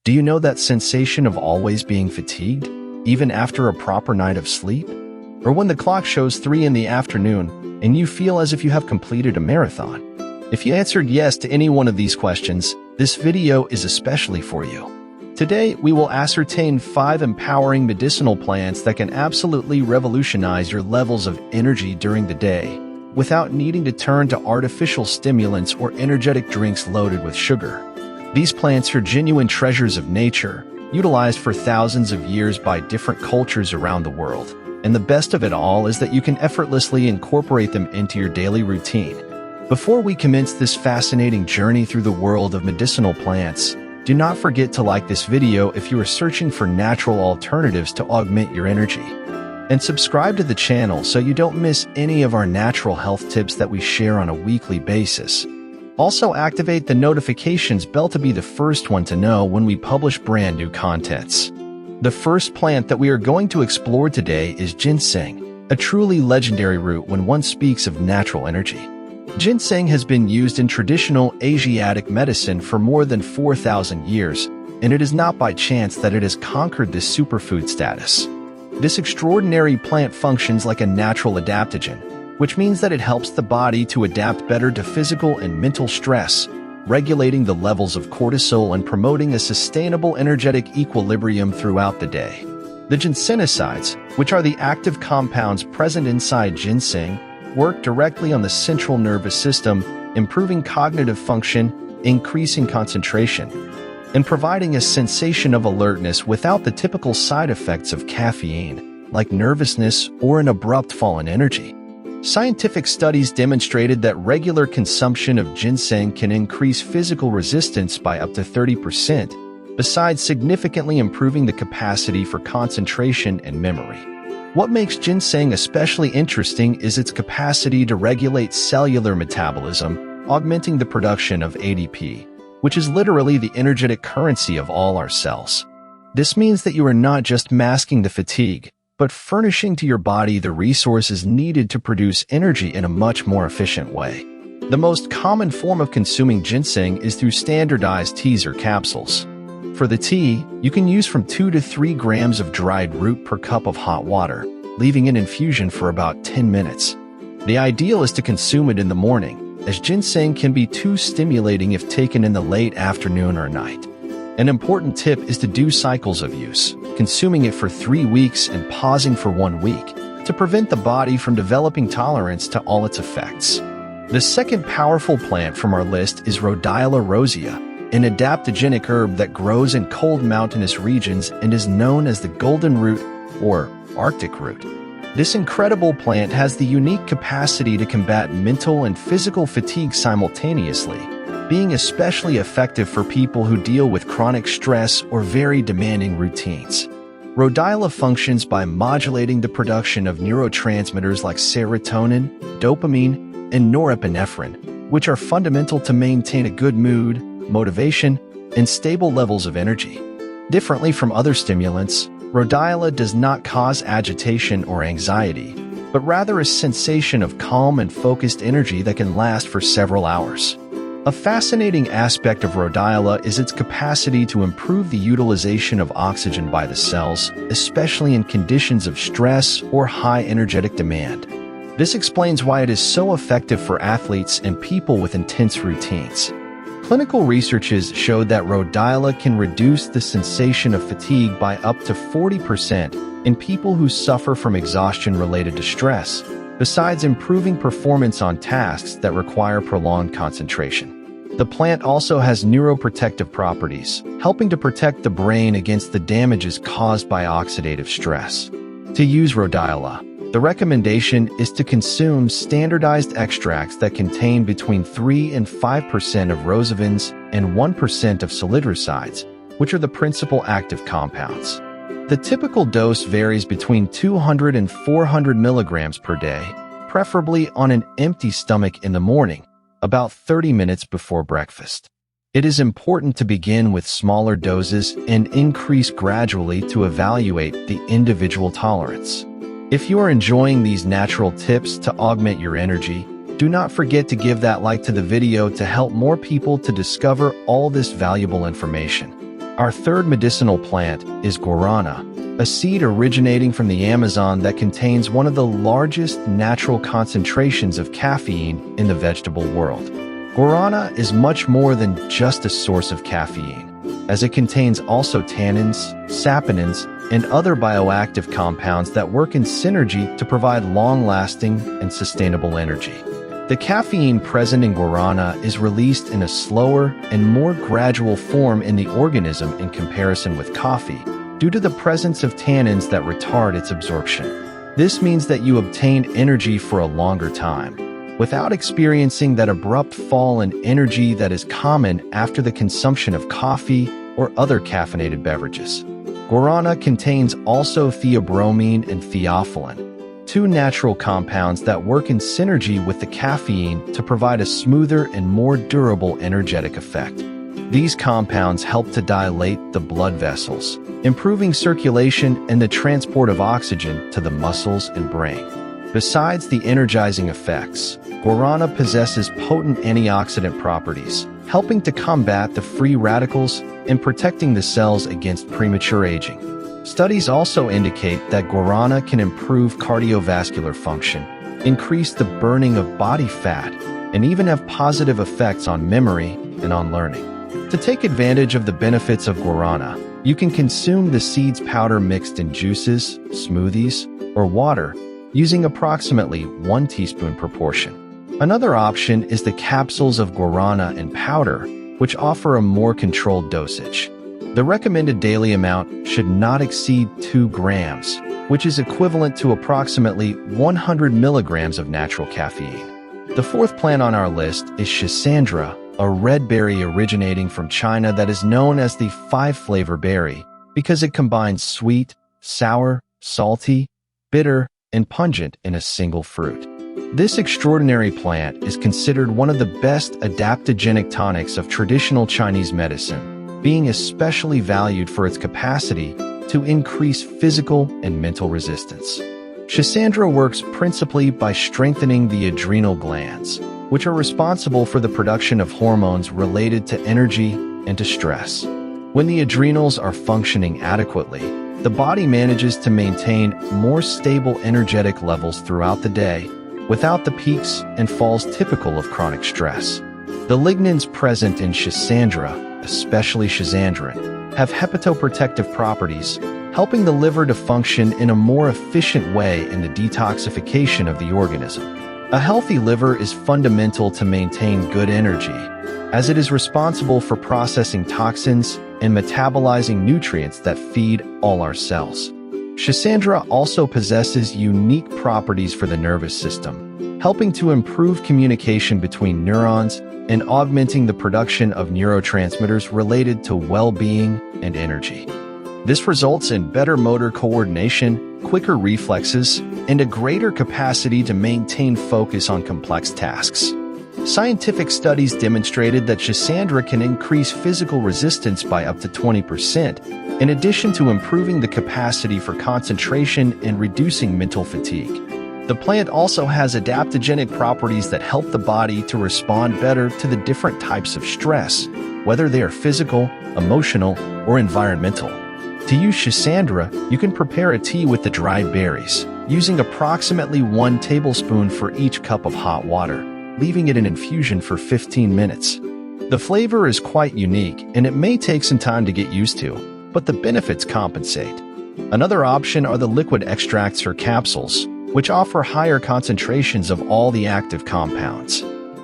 Do you know that sensation of always being fatigued, even after a proper night of sleep? Or when the clock shows 3 in the afternoon and you feel as if you have completed a marathon? If you answered yes to any one of these questions, this video is especially for you. Today, we will ascertain 5 empowering medicinal plants that can absolutely revolutionize your levels of energy during the day, without needing to turn to artificial stimulants or energetic drinks loaded with sugar. These plants are genuine treasures of nature, utilized for thousands of years by different cultures around the world. And the best of it all is that you can effortlessly incorporate them into your daily routine. Before we commence this fascinating journey through the world of medicinal plants, do not forget to like this video if you are searching for natural alternatives to augment your energy. And subscribe to the channel so you don't miss any of our natural health tips that we share on a weekly basis. Also activate the notifications bell to be the first one to know when we publish brand new contents. The first plant that we are going to explore today is ginseng, a truly legendary root when one speaks of natural energy. Ginseng has been used in traditional Asiatic medicine for more than 4,000 years, and it is not by chance that it has conquered this superfood status. This extraordinary plant functions like a natural adaptogen, which means that it helps the body to adapt better to physical and mental stress, regulating the levels of cortisol and promoting a sustainable energetic equilibrium throughout the day. The ginsenosides, which are the active compounds present inside ginseng, work directly on the central nervous system, improving cognitive function, increasing concentration, and providing a sensation of alertness without the typical side effects of caffeine, like nervousness or an abrupt fall in energy. Scientific studies demonstrated that regular consumption of ginseng can increase physical resistance by up to 30%, besides significantly improving the capacity for concentration and memory. What makes ginseng especially interesting is its capacity to regulate cellular metabolism, augmenting the production of ADP, which is literally the energetic currency of all our cells. This means that you are not just masking the fatigue, but furnishing to your body the resources needed to produce energy in a much more efficient way. The most common form of consuming ginseng is through standardized teas or capsules. For the tea, you can use from 2 to 3 grams of dried root per cup of hot water, leaving an infusion for about 10 minutes. The ideal is to consume it in the morning, as ginseng can be too stimulating if taken in the late afternoon or night. An important tip is to do cycles of use, consuming it for 3 weeks and pausing for 1 week, to prevent the body from developing tolerance to all its effects. The second powerful plant from our list is Rhodiola rosea, an adaptogenic herb that grows in cold mountainous regions and is known as the golden root or Arctic root. This incredible plant has the unique capacity to combat mental and physical fatigue simultaneously, being especially effective for people who deal with chronic stress or very demanding routines. Rhodiola functions by modulating the production of neurotransmitters like serotonin, dopamine, and norepinephrine, which are fundamental to maintain a good mood, motivation, and stable levels of energy. Differently from other stimulants, Rhodiola does not cause agitation or anxiety, but rather a sensation of calm and focused energy that can last for several hours. A fascinating aspect of Rhodiola is its capacity to improve the utilization of oxygen by the cells, especially in conditions of stress or high energetic demand. This explains why it is so effective for athletes and people with intense routines. Clinical researches showed that Rhodiola can reduce the sensation of fatigue by up to 40% in people who suffer from exhaustion related to stress, besides improving performance on tasks that require prolonged concentration. The plant also has neuroprotective properties, helping to protect the brain against the damages caused by oxidative stress. To use Rhodiola, the recommendation is to consume standardized extracts that contain between 3 and 5% of rosavins and 1% of solidrosides, which are the principal active compounds. The typical dose varies between 200 and 400 milligrams per day, preferably on an empty stomach in the morning, about 30 minutes before breakfast. It is important to begin with smaller doses and increase gradually to evaluate the individual tolerance. If you are enjoying these natural tips to augment your energy, do not forget to give that like to the video to help more people to discover all this valuable information. Our third medicinal plant is guarana, a seed originating from the Amazon that contains one of the largest natural concentrations of caffeine in the vegetable world. Guarana is much more than just a source of caffeine, as it contains also tannins, saponins, and other bioactive compounds that work in synergy to provide long-lasting and sustainable energy. The caffeine present in guarana is released in a slower and more gradual form in the organism in comparison with coffee, due to the presence of tannins that retard its absorption. This means that you obtain energy for a longer time, without experiencing that abrupt fall in energy that is common after the consumption of coffee or other caffeinated beverages. Guarana contains also theobromine and theophylline, two natural compounds that work in synergy with the caffeine to provide a smoother and more durable energetic effect. These compounds help to dilate the blood vessels, improving circulation and the transport of oxygen to the muscles and brain. Besides the energizing effects, guarana possesses potent antioxidant properties, helping to combat the free radicals and protecting the cells against premature aging. Studies also indicate that guarana can improve cardiovascular function, increase the burning of body fat, and even have positive effects on memory and on learning. To take advantage of the benefits of guarana, you can consume the seeds powder mixed in juices, smoothies, or water, using approximately 1 teaspoon proportion. Another option is the capsules of guarana in powder, which offer a more controlled dosage. The recommended daily amount should not exceed 2 grams, which is equivalent to approximately 100 milligrams of natural caffeine. The fourth plant on our list is schisandra, a red berry originating from China that is known as the 5-flavor berry because it combines sweet, sour, salty, bitter, and pungent in a single fruit. This extraordinary plant is considered one of the best adaptogenic tonics of traditional Chinese medicine, being especially valued for its capacity to increase physical and mental resistance. Schisandra works principally by strengthening the adrenal glands, which are responsible for the production of hormones related to energy and to stress. When the adrenals are functioning adequately, the body manages to maintain more stable energetic levels throughout the day, without the peaks and falls typical of chronic stress. The lignans present in schisandra, especially schizandrin, have hepatoprotective properties, helping the liver to function in a more efficient way in the detoxification of the organism. A healthy liver is fundamental to maintain good energy, as it is responsible for processing toxins and metabolizing nutrients that feed all our cells. Schisandra also possesses unique properties for the nervous system, helping to improve communication between neurons and augmenting the production of neurotransmitters related to well-being and energy. This results in better motor coordination, quicker reflexes, and a greater capacity to maintain focus on complex tasks. Scientific studies demonstrated that schisandra can increase physical resistance by up to 20%, in addition to improving the capacity for concentration and reducing mental fatigue. The plant also has adaptogenic properties that help the body to respond better to the different types of stress, whether they are physical, emotional, or environmental. To use schisandra, you can prepare a tea with the dried berries, using approximately 1 tablespoon for each cup of hot water, leaving it in infusion for 15 minutes. The flavor is quite unique, and it may take some time to get used to, but the benefits compensate. Another option are the liquid extracts or capsules, which offer higher concentrations of all the active compounds.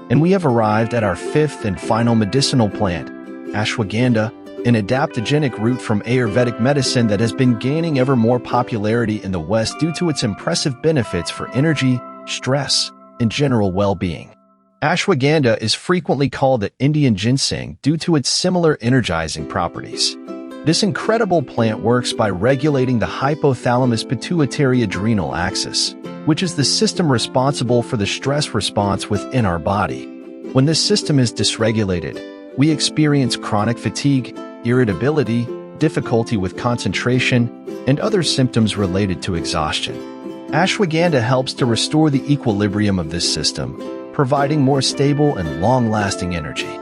And we have arrived at our fifth and final medicinal plant, ashwagandha, an adaptogenic root from Ayurvedic medicine that has been gaining ever more popularity in the West due to its impressive benefits for energy, stress, and general well-being. Ashwagandha is frequently called the Indian ginseng due to its similar energizing properties. This incredible plant works by regulating the hypothalamus-pituitary-adrenal axis, which is the system responsible for the stress response within our body. When this system is dysregulated, we experience chronic fatigue, irritability, difficulty with concentration, and other symptoms related to exhaustion. Ashwagandha helps to restore the equilibrium of this system, providing more stable and long-lasting energy.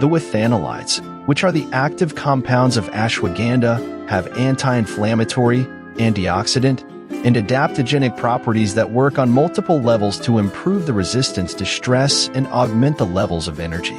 The withanolides, which are the active compounds of ashwagandha, have anti-inflammatory, antioxidant, and adaptogenic properties that work on multiple levels to improve the resistance to stress and augment the levels of energy.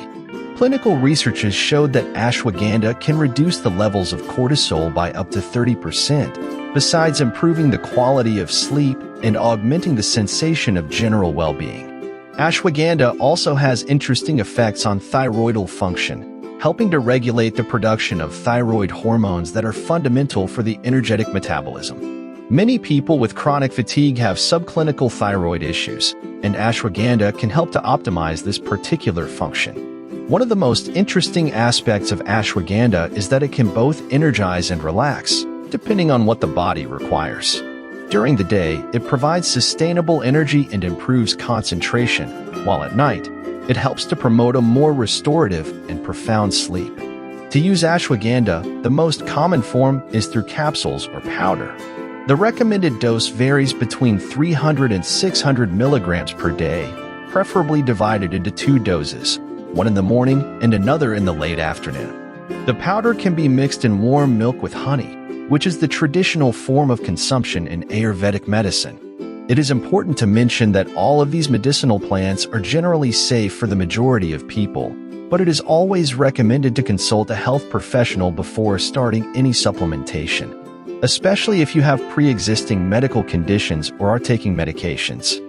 Clinical researches showed that ashwagandha can reduce the levels of cortisol by up to 30%, besides improving the quality of sleep and augmenting the sensation of general well-being. Ashwagandha also has interesting effects on thyroidal function, helping to regulate the production of thyroid hormones that are fundamental for the energetic metabolism. Many people with chronic fatigue have subclinical thyroid issues, and ashwagandha can help to optimize this particular function. One of the most interesting aspects of ashwagandha is that it can both energize and relax, depending on what the body requires. During the day, it provides sustainable energy and improves concentration, while at night, it helps to promote a more restorative and profound sleep. To use ashwagandha, the most common form is through capsules or powder. The recommended dose varies between 300 and 600 milligrams per day, preferably divided into 2 doses, one in the morning and another in the late afternoon. The powder can be mixed in warm milk with honey, which is the traditional form of consumption in Ayurvedic medicine. It is important to mention that all of these medicinal plants are generally safe for the majority of people, but it is always recommended to consult a health professional before starting any supplementation, especially if you have pre-existing medical conditions or are taking medications.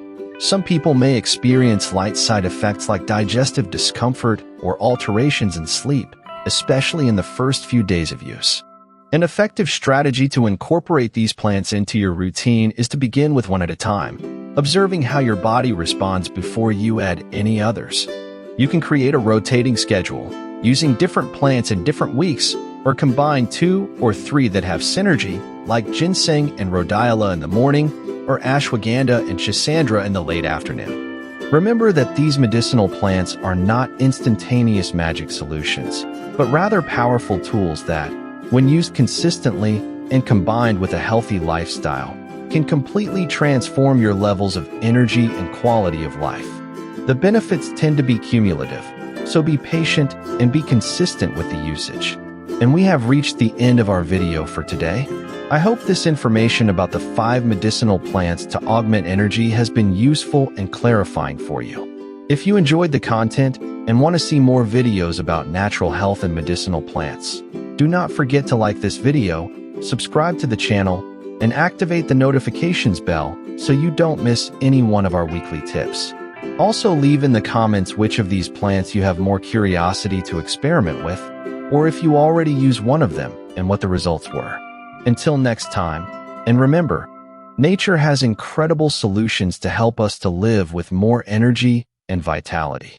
Some people may experience light side effects like digestive discomfort or alterations in sleep, especially in the first few days of use. An effective strategy to incorporate these plants into your routine is to begin with one at a time, observing how your body responds before you add any others. You can create a rotating schedule, using different plants in different weeks, or combine 2 or 3 that have synergy, like ginseng and rhodiola in the morning, or ashwagandha and schisandra in the late afternoon. Remember that these medicinal plants are not instantaneous magic solutions, but rather powerful tools that, when used consistently and combined with a healthy lifestyle, can completely transform your levels of energy and quality of life. The benefits tend to be cumulative, so be patient and be consistent with the usage. And we have reached the end of our video for today. I hope this information about the 5 medicinal plants to augment energy has been useful and clarifying for you. If you enjoyed the content and want to see more videos about natural health and medicinal plants, do not forget to like this video, subscribe to the channel, and activate the notifications bell so you don't miss any one of our weekly tips. Also, leave in the comments which of these plants you have more curiosity to experiment with, or if you already use one of them and what the results were. Until next time, and remember, nature has incredible solutions to help us to live with more energy and vitality.